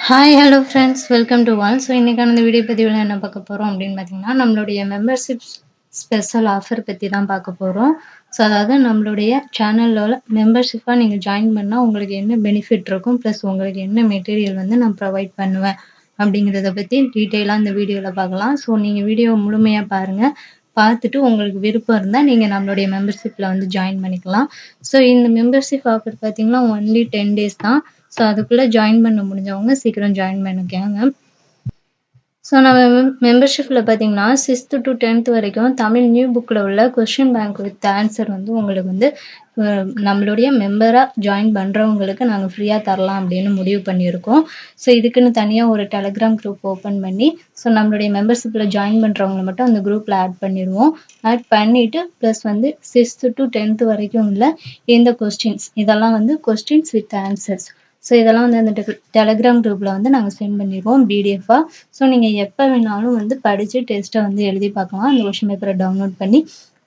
Hi hello friends welcome to all. So இன்றைக்கான இந்த video பதிவில் என்ன பார்க்க போகிறோம் அப்படின்னு பார்த்தீங்கன்னா நம்மளுடைய மெம்பர்ஷிப் ஸ்பெஷல் ஆஃபர் பற்றி தான் பார்க்க போகிறோம். ஸோ அதாவது நம்மளுடைய சேனலில் மெம்பர்ஷிப்பாக நீங்கள் ஜாயின் பண்ணால் உங்களுக்கு என்ன பெனிஃபிட் இருக்கும், ப்ளஸ் உங்களுக்கு என்ன மெட்டீரியல் வந்து நான் ப்ரொவைட் பண்ணுவேன் அப்படிங்கிறத பற்றி டீட்டெயிலாக இந்த வீடியோவில் பார்க்கலாம். ஸோ நீங்கள் வீடியோ முழுமையாக பாருங்கள். பார்த்துட்டு உங்களுக்கு விருப்பம் இருந்தால் நீங்கள் நம்மளுடைய மெம்பர்ஷிப்பில் வந்து ஜாயின் பண்ணிக்கலாம். ஸோ இந்த மெம்பர்ஷிப் ஆஃபர் பார்த்தீங்கன்னா ஒன்லி 10 days தான். ஸோ அதுக்குள்ளே ஜாயின் பண்ண முடிஞ்சவங்க சீக்கிரம் ஜாயின் பண்ணிக்கோங்க. ஸோ நம்ம மெம்பர்ஷிப்பில் பார்த்தீங்கன்னா 6th to 10th வரைக்கும் தமிழ் நியூ புக்கில் உள்ள கொஷின் பேங்க் வித் ஆன்சர் வந்து உங்களுக்கு வந்து நம்மளுடைய மெம்பராக ஜாயின் பண்ணுறவங்களுக்கு நாங்கள் ஃப்ரீயாக தரலாம் அப்படின்னு முடிவு பண்ணியிருக்கோம். ஸோ இதுக்குன்னு தனியாக ஒரு டெலகிராம் குரூப் ஓப்பன் பண்ணி ஸோ நம்மளுடைய மெம்பர்ஷிப்பில் ஜாயின் பண்ணுறவங்களை மட்டும் அந்த குரூப்பில் ஆட் பண்ணிடுவோம். ஆட் பண்ணிவிட்டு ப்ளஸ் வந்து 6th to 10th வரைக்கும் உள்ள இந்த கொஸ்டின்ஸ் இதெல்லாம் வந்து கொஸ்டின்ஸ் வித் ஆன்சர்ஸ். ஸோ இதெல்லாம் வந்து அந்த டெலகிராம் குரூப்பில் வந்து நாங்கள் சென்ட் பண்ணிடுவோம் பிடிஎஃபாக. ஸோ நீங்கள் எப்போ வேணாலும் வந்து படித்து டெஸ்ட்டை வந்து எழுதி பார்க்கலாம். அந்த கொஷின் பேப்பரை டவுன்லோட் பண்ணி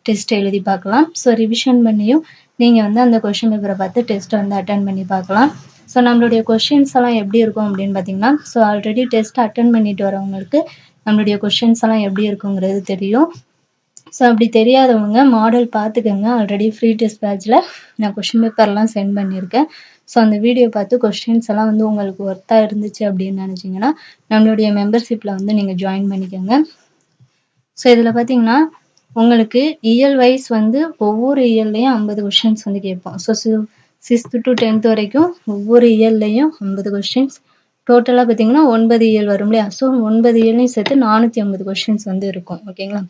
டெஸ்ட்டை எழுதி பார்க்கலாம். ஸோ ரிவிஷன் பண்ணியும் நீங்கள் வந்து அந்த கொஷின் பேப்பரை பார்த்து டெஸ்ட்டை வந்து அட்டன் பண்ணி பார்க்கலாம். ஸோ நம்மளுடைய கொஷின்ஸ் எல்லாம் எப்படி இருக்கும் அப்படின்னு பார்த்தீங்கன்னா, ஸோ ஆல்ரெடி டெஸ்ட் அட்டன் பண்ணிட்டு வரவங்களுக்கு நம்மளுடைய கொஷின்ஸ் எல்லாம் எப்படி இருக்குங்கிறது தெரியும். ஸோ அப்படி தெரியாதவங்க மாடல் பார்த்துக்கோங்க. ஆல்ரெடி ஃப்ரீ டெஸ்ட் பேட்சில் நான் கொஷின் பேப்பர்லாம் சென்ட் பண்ணியிருக்கேன். ஸோ அந்த வீடியோ பார்த்து கொஸ்டின்ஸ் எல்லாம் வந்து உங்களுக்கு ஒர்த்தாக இருந்துச்சு அப்படின்னு நினச்சிங்கன்னா நம்மளுடைய மெம்பர்ஷிப்பில் வந்து நீங்கள் ஜாயின் பண்ணிக்கோங்க. ஸோ இதில் பார்த்தீங்கன்னா உங்களுக்கு இயல் வைஸ் வந்து ஒவ்வொரு இயல்லையும் 50 கொஸ்டின்ஸ் வந்து கேட்போம். ஸோ 6th to 10th வரைக்கும் ஒவ்வொரு இயல்லையும் 50 கொஸ்டின்ஸ். டோட்டலாக பார்த்தீங்கன்னா 9 இயல் வரும் இல்லையா? ஸோ 9 இயல்லையும் சேர்த்து 450 கொஸ்டின்ஸ் வந்து இருக்கும். ஓகேங்களா?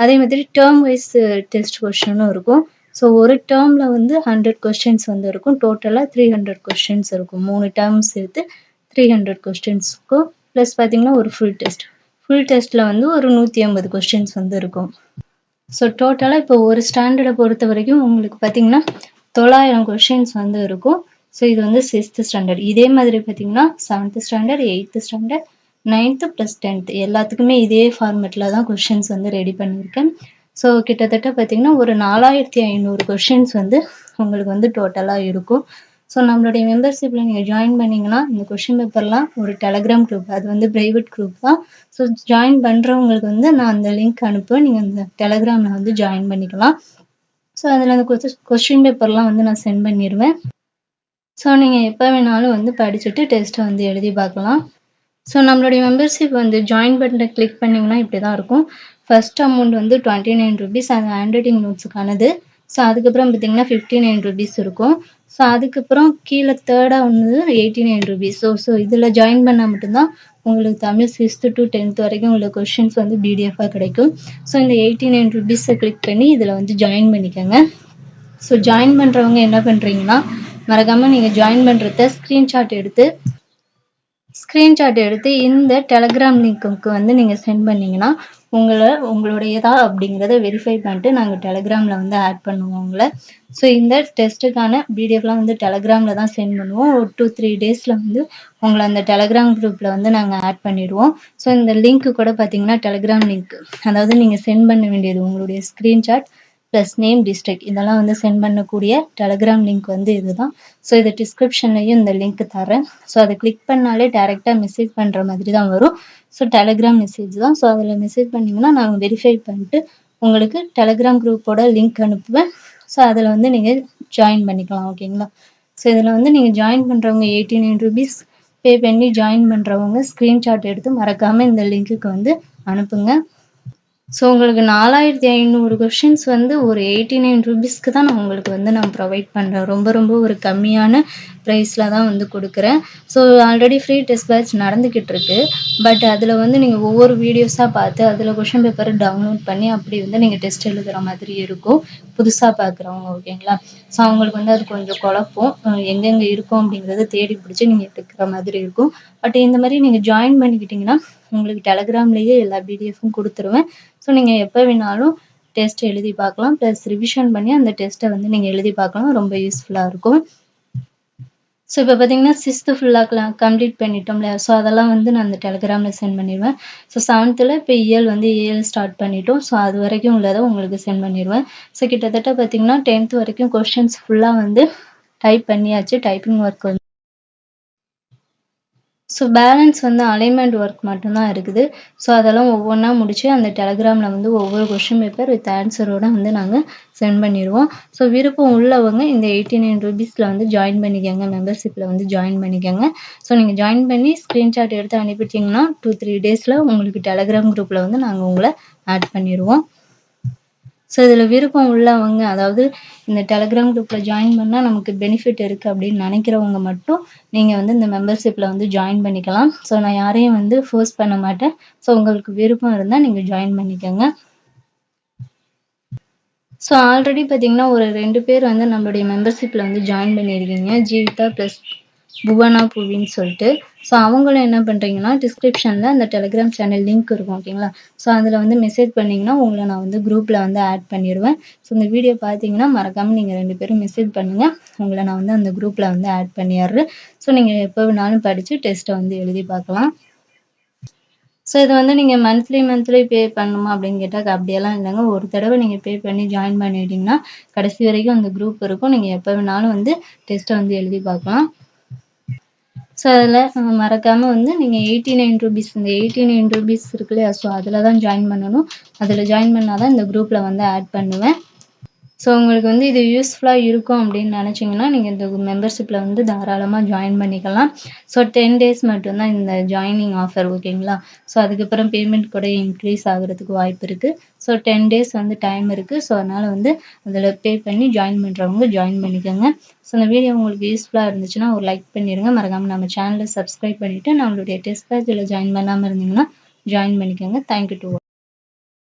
அதே மாதிரி டேர்ம் வைஸ் டெஸ்ட் கொஸ்டினும் இருக்கும். ஸோ ஒரு டேர்மில் வந்து 100 கொஸ்டின்ஸ் வந்து இருக்கும். டோட்டலாக 300 கொஸ்டின்ஸ் இருக்கும். 3 டேர்ம்ஸ் சேர்த்து 300 கொஸ்டின்ஸ்க்கும் ப்ளஸ் பார்த்தீங்கன்னா ஒரு ஃபுல் டெஸ்ட்டில் வந்து ஒரு 150 கொஸ்டின்ஸ் வந்து இருக்கும். ஸோ டோட்டலாக இப்போ ஒரு ஸ்டாண்டர்டை பொறுத்த வரைக்கும் உங்களுக்கு பார்த்தீங்கன்னா 900 கொஸ்டின்ஸ் வந்து இருக்கும். ஸோ இது வந்து 6th ஸ்டாண்டர்ட். இதே மாதிரி பார்த்தீங்கன்னா 7th standard, 8th standard, 9th + 10th எல்லாத்துக்குமே இதே ஃபார்மேட்டில் தான் கொஸ்டின்ஸ் வந்து ரெடி பண்ணியிருக்கேன். ஸோ கிட்டத்தட்ட பார்த்தீங்கன்னா ஒரு 4500 கொஸ்டின்ஸ் வந்து உங்களுக்கு வந்து டோட்டலாக இருக்கும். ஸோ நம்மளுடைய மெம்பர்ஷிப்பில் நீங்கள் ஜாயின் பண்ணிங்கன்னா இந்த கொஷின் பேப்பர்லாம் ஒரு டெலகிராம் குரூப், அது வந்து ப்ரைவேட் குரூப் தான். ஸோ ஜாயின் பண்ணுறவங்களுக்கு வந்து நான் அந்த லிங்க் அனுப்புவேன். நீங்கள் அந்த டெலகிராமில் வந்து ஜாயின் பண்ணிக்கலாம். ஸோ அதில் அந்த கொஸ்டின் பேப்பர்லாம் வந்து நான் சென்ட் பண்ணிடுவேன். ஸோ நீங்கள் எப்போ வேணாலும் வந்து படிச்சுட்டு டெஸ்ட்டை வந்து எழுதி பார்க்கலாம். ஸோ நம்மளுடைய மெம்பர்ஷிப் வந்து ஜாயின் பட்டனை கிளிக் பண்ணிங்கன்னா இப்படி தான் இருக்கும். ஃபர்ஸ்ட் அமௌண்ட் வந்து 29 rupees அது ஹேண்ட் ரைட்டிங் நோட்ஸுக்கானது. ஸோ அதுக்கப்புறம் பார்த்தீங்கன்னா 59 rupees இருக்கும். ஸோ அதுக்கப்புறம் கீழே தேர்டாக வந்து 89 rupees. ஸோ இதில் ஜாயின் பண்ணால் மட்டும்தான் உங்களுக்கு தமிழ் 6th to 10th வரைக்கும் உள்ள கொஷின்ஸ் வந்து பிடிஎஃபாக கிடைக்கும். ஸோ இந்த 89 rupees கிளிக் பண்ணி இதில் வந்து ஜாயின் பண்ணிக்கோங்க. ஸோ ஜாயின் பண்ணுறவங்க என்ன பண்ணுறீங்கன்னா மறக்காமல் நீங்கள் ஜாயின் பண்ணுறத ஸ்க்ரீன்ஷாட் எடுத்து இந்த டெலகிராம் லிங்க்குக்கு வந்து நீங்கள் சென்ட் பண்ணிங்கன்னா உங்களுடையதா அப்படிங்கிறத வெரிஃபை பண்ணிட்டு நாங்கள் டெலகிராமில் வந்து ஆட் பண்ணுவோம் உங்களை. ஸோ இந்த டெஸ்ட்டுக்கான பிடிஎஃப்லாம் வந்து டெலகிராமில் தான் சென்ட் பண்ணுவோம். ஒரு 2-3 டேஸில் வந்து உங்களை அந்த டெலகிராம் குரூப்பில் வந்து நாங்கள் ஆட் பண்ணிடுவோம். ஸோ இந்த லிங்க்கு கூட பார்த்தீங்கன்னா டெலகிராம் லிங்க், அதாவது நீங்கள் சென்ட் பண்ண வேண்டியது உங்களுடைய ஸ்க்ரீன்ஷாட் ப்ளஸ் நேம், டிஸ்ட்ரிக்ட் இதெல்லாம் வந்து சென்ட் பண்ணக்கூடிய டெலகிராம் லிங்க் வந்து இதுதான். ஸோ இது டிஸ்கிரிப்ஷன்லையும் இந்த லிங்க் தரேன். ஸோ அதை கிளிக் பண்ணாலே டேரெக்டாக மெசேஜ் பண்ணுற மாதிரி தான் வரும். ஸோ டெலகிராம் மெசேஜ் தான். ஸோ அதில் மெசேஜ் பண்ணிங்கன்னா நாங்கள் வெரிஃபை பண்ணிட்டு உங்களுக்கு டெலகிராம் குரூப்போட லிங்க் அனுப்புவேன். ஸோ அதில் வந்து நீங்கள் ஜாயின் பண்ணிக்கலாம். ஓகேங்களா? ஸோ இதில் வந்து நீங்கள் ஜாயின் பண்ணுறவங்க 89 rupees பே பண்ணி ஜாயின் பண்ணுறவங்க ஸ்க்ரீன்ஷாட் எடுத்து மறக்காமல் இந்த லிங்க்குக்கு வந்து அனுப்புங்க. ஸோ உங்களுக்கு 4500 கொஷின்ஸ் வந்து ஒரு 89 rupeesக்கு தான் நான் ப்ரொவைட் பண்ணுறேன். ரொம்ப ஒரு கம்மியான ப்ரைஸில் தான் வந்து கொடுக்குறேன். So already free test batch நடந்துக்கிட்டு இருக்கு. பட் அதில் வந்து நீங்கள் ஒவ்வொரு வீடியோஸாக பார்த்து அதில் கொஷின் பேப்பரை டவுன்லோட் பண்ணி அப்படி வந்து நீங்கள் டெஸ்ட் எழுதுகிற மாதிரி இருக்கும் புதுசாக பார்க்குறவங்க. ஓகேங்களா? ஸோ அவங்களுக்கு வந்து அது கொஞ்சம் குழப்பம், எங்கெங்கே இருக்கும் அப்படிங்கிறத தேடி பிடிச்சி நீங்கள் எடுக்கிற மாதிரி இருக்கும். பட் இந்த மாதிரி நீங்கள் ஜாயின் பண்ணிக்கிட்டிங்கன்னா உங்களுக்கு டெலகிராம்லேயே எல்லா பிடிஎஃப்பும் கொடுத்துருவேன். ஸோ நீங்கள் எப்போ வேணாலும் டெஸ்ட் எழுதி பார்க்கலாம். ப்ளஸ் ரிவிஷன் பண்ணி அந்த டெஸ்ட்டை வந்து நீங்கள் எழுதி பார்க்கலாம். ரொம்ப யூஸ்ஃபுல்லாக இருக்கும். ஸோ இப்போ பார்த்தீங்கன்னா 6th ஃபுல்லாக கம்ப்ளீட் பண்ணிட்டோம் இல்லையா? ஸோ அதெல்லாம் வந்து நான் அந்த டெலகிராமில் சென்ட் பண்ணிடுவேன். ஸோ 7th இப்போ இயல் வந்து ஏஎல் ஸ்டார்ட் பண்ணிட்டோம். ஸோ அது வரைக்கும் உள்ளதை உங்களுக்கு சென்ட் பண்ணிடுவேன். ஸோ கிட்டத்தட்ட பார்த்தீங்கன்னா 10th வரைக்கும் கொஸ்டின்ஸ் ஃபுல்லாக வந்து டைப் பண்ணியாச்சு. டைப்பிங் ஒர்க் வந்து ஸோ பேலன்ஸ் வந்து அலைன்மெண்ட் ஒர்க் மட்டும்தான் இருக்குது. ஸோ அதெல்லாம் ஒவ்வொன்றா முடிச்சு அந்த டெலகிராமில் வந்து ஒவ்வொரு கொஷின் பேப்பர் வித் ஆன்சரோட வந்து நாங்கள் சென்ட் பண்ணிடுவோம். ஸோ விருப்பம் உள்ளவங்க இந்த 89 ரூபீஸில் வந்து ஜாயின் பண்ணிக்கோங்க, மெம்பர்ஷிப்பில் வந்து ஜாயின் பண்ணிக்கோங்க. ஸோ நீங்கள் ஜாயின் பண்ணி ஸ்க்ரீன்ஷாட் எடுத்து அனுப்பிட்டிங்கன்னா 2-3 டேஸில் உங்களுக்கு டெலகிராம் குரூப்பில் வந்து நாங்கள் உங்களை ஆட் பண்ணிடுவோம். ஸோ இதில் விருப்பம் உள்ளவங்க, அதாவது இந்த டெலகிராம் குரூப்பில் ஜாயின் பண்ணால் நமக்கு பெனிஃபிட் இருக்குது அப்படின்னு நினைக்கிறவங்க மட்டும் நீங்கள் வந்து இந்த மெம்பர்ஷிப்பில் வந்து ஜாயின் பண்ணிக்கலாம். ஸோ நான் யாரையும் வந்து ஃபோர்ஸ் பண்ண மாட்டேன். ஸோ உங்களுக்கு விருப்பம் இருந்தால் நீங்கள் ஜாயின் பண்ணிக்கோங்க. ஸோ ஆல்ரெடி பார்த்தீங்கன்னா ஒரு 2 பேர் வந்து நம்மளுடைய மெம்பர்ஷிப்பில் வந்து ஜாயின் பண்ணியிருக்கீங்க, ஜீவிதா ப்ளஸ் புவனா பூவின்னு சொல்லிட்டு. ஸோ அவங்களும் என்ன பண்ணுறீங்கன்னா டிஸ்கிரிப்ஷனில் அந்த டெலிகிராம் சேனல் லிங்க் இருக்கும் ஓகேங்களா. ஸோ அதில் வந்து மெசேஜ் பண்ணிங்கன்னா உங்களை நான் வந்து குரூப்பில் வந்து ஆட் பண்ணிடுவேன். ஸோ இந்த வீடியோ பார்த்தீங்கன்னா மறக்காமல் நீங்கள் 2 பேரும் மெசேஜ் பண்ணுங்கள், உங்களை நான் வந்து அந்த குரூப்பில் வந்து ஆட் பண்ணிடுறேன். ஸோ நீங்கள் எப்போ வேணாலும் படித்து டெஸ்ட்டை வந்து எழுதி பார்க்கலாம். ஸோ இது வந்து நீங்கள் மந்த்லி பே பண்ணணுமா அப்படின்னு கேட்டால் அப்படியெல்லாம் இல்லைங்க. ஒரு தடவை நீங்கள் பே பண்ணி ஜாயின் பண்ணிட்டீங்கன்னா கடைசி வரைக்கும் அந்த குரூப் இருக்கும். நீங்கள் எப்போ வேணாலும் வந்து டெஸ்ட்டை வந்து எழுதி பார்க்கலாம். ஸோ அதில் மறக்காமல் வந்து நீங்கள் 89 ரூபீஸ், இந்த 89 ரூபீஸ் இருக்கு இல்லையா, ஸோ அதில் தான் ஜாயின் பண்ணணும். அதில் ஜாயின் பண்ணால் தான் இந்த குரூப்பில் வந்து ஆட் பண்ணுவேன். ஸோ உங்களுக்கு வந்து இது யூஸ்ஃபுல்லாக இருக்கும் அப்படின்னு நினச்சிங்கன்னா நீங்கள் இந்த மெம்பர்ஷிப்பில் வந்து தாராளமாக ஜாயின் பண்ணிக்கலாம். ஸோ 10 டேஸ் மட்டும்தான் இந்த ஜாயினிங் ஆஃபர் ஓகேங்களா. ஸோ அதுக்கப்புறம் பேமெண்ட் கூட இன்க்ரீஸ் ஆகிறதுக்கு வாய்ப்பு இருக்குது. ஸோ 10 டேஸ் வந்து டைம் இருக்குது. ஸோ அதனால் வந்து அதில் பே பண்ணி ஜாயின் பண்ணுறவங்க ஜாயின் பண்ணிக்கோங்க. ஸோ இந்த வீடியோ உங்களுக்கு யூஸ்ஃபுல்லாக இருந்துச்சுன்னா ஒரு லைக் பண்ணிடுங்க. மறக்காமல் நம்ம சேனலை சப்ஸ்கிரைப் பண்ணிவிட்டு நம்மளுடைய டெஸ்ட் பேட்சில் ஜாயின் பண்ணாமல் இருந்தீங்கன்னா ஜாயின் பண்ணிக்கோங்க. Thank you to